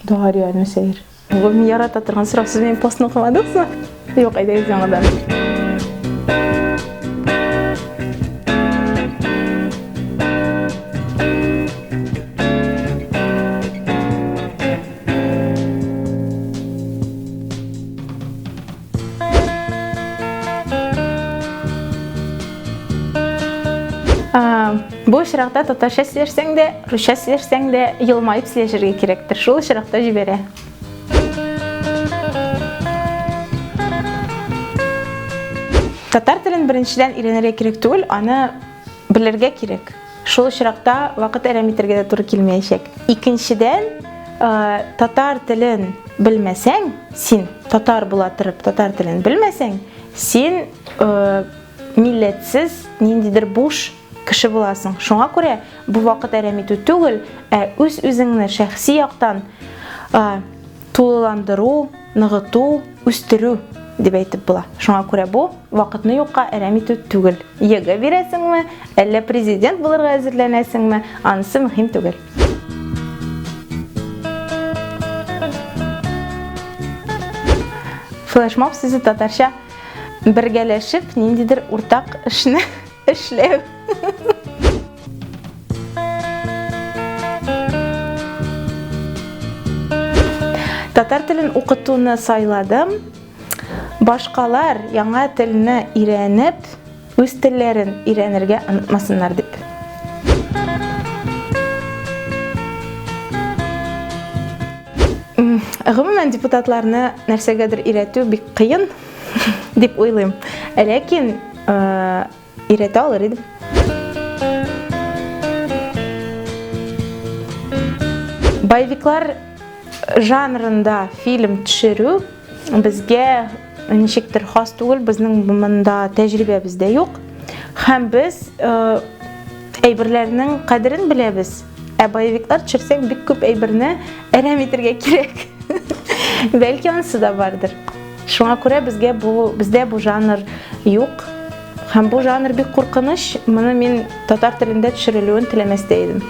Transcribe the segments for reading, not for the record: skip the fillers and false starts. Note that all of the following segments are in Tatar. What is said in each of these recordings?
Да, реально сәйір. Ол мен ярата тұрған сұрақ, сіз мен постын оқымадыңыз ба? Жоқ, айдаңыз жаңадан. Бұл шырақта татарша сөйлесең де, русша сөйлесең де йылмайып сөйлешерге керектір. Шул шырақта жібере. Татар тілін біріншіден үйренерге керек түгіл, аны білерге керек. Шул шырақта вақыт әрәметерге де туры келмейшек. Икіншіден, татар тілін білмесең, сен татар бола тұрып татар тілін білмесең, сен милләтсіз, нендейдір буш кіші боласың. Шуңа күрә бұл вақыт әрәмету түгіл, өз-өзіңні шәхси яқтан тулыландыру, нығыту, үстіру деп әйтіп була. Шуңа күрә бұл вақытны юққа әрәмету түгіл. Егі бересің ме, әлі президент болырға әзірләнәсің ме, анысы мұхим түгіл. Флешмоб сізі татарша біргәләшіп, нендейдір ұртақ ішіні эшләү. Татар телен укытуны сайладым. Башкалар яңа телне өйрәнеп, үз телләрен өйрәнергә онытмасыннар дип. Гомумән депутатларны нәрсәгәдер өйрәтү бик кыен дип уйлыйм. Ләкин өйрәтә алыр идем. Боевиклар жанрында фильм төшерү безгә ничектер хас түгел, безнең монда тәҗрибә бездә юк. Һәм без әйберләрнең кадерен беләбез. Боевиклар төшерсәң бик күп әйберне әрәметергә кирәк. Бәлки анысы да бардыр. Шуңа күрә бездә бу жанр юк. Һәм бу жанр бик куркыныч. Моны мин татар телендә төшерелүен теләмәстә идем.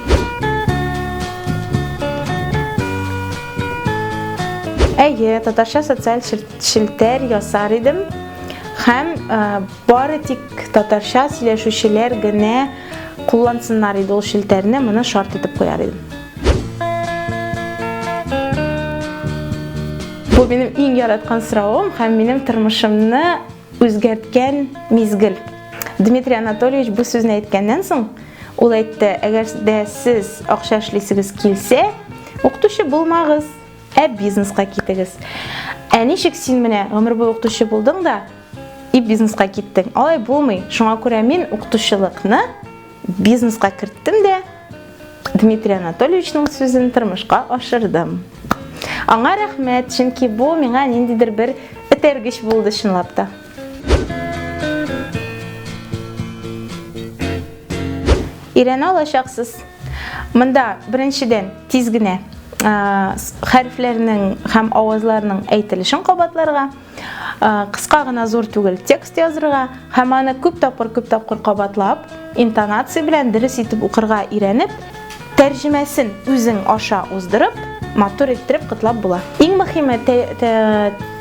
Әйе, татарша социаль шелтер ясар идем. Һәм бары тик татарша сөйләшүчеләр генә куллансыннар иде ул шелтерне, моны шарт итеп куяр идем. Бу минем иң яраткан соравым һәм минем тормышымны үзгәрткән мизгел. Дмитрий Анатольевич бу сүзне әйткәннән соң, ул әйтте: "Әгәр дә сез акча эшлисегез килсә, укытучы булмагыз, бизнеска китегез. Ничек син менә гомер буе укытучы булдың да, бизнеска киттең? Алай булмый. Шуңа күрә мин укытучылыкны бизнеска керттем дә Дмитрий Анатольевичның сүзен тормышка ашырдым. Аңа рәхмәт, чөнки бу миңа ниндидер бер этәргеч булды чынлап та." Өйрәнә алачаксыз. Монда беренчедән тиз генә хәрефләрнең һәм авазларның әйтелешен кабатларга, кыска гына зур түгел текст язырга һәм аны күп тапкыр кабатлап, интонация белән дөрес итеп укырга өйрәнеп, тәрҗемәсен үзең аша уздырып, матур иттереп кытлап була. Иң мөһиме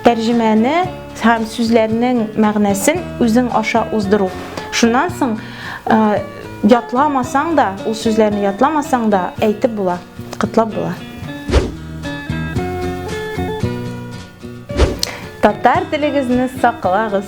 тәрҗемәне һәм сүзләрнең мәгънәсен үзең аша уздыру. Шуннан соң ятламасаң да, ул сүзләрне ятламасаң да әйтеп була, кытлап була. Татар телегезне саклагыз.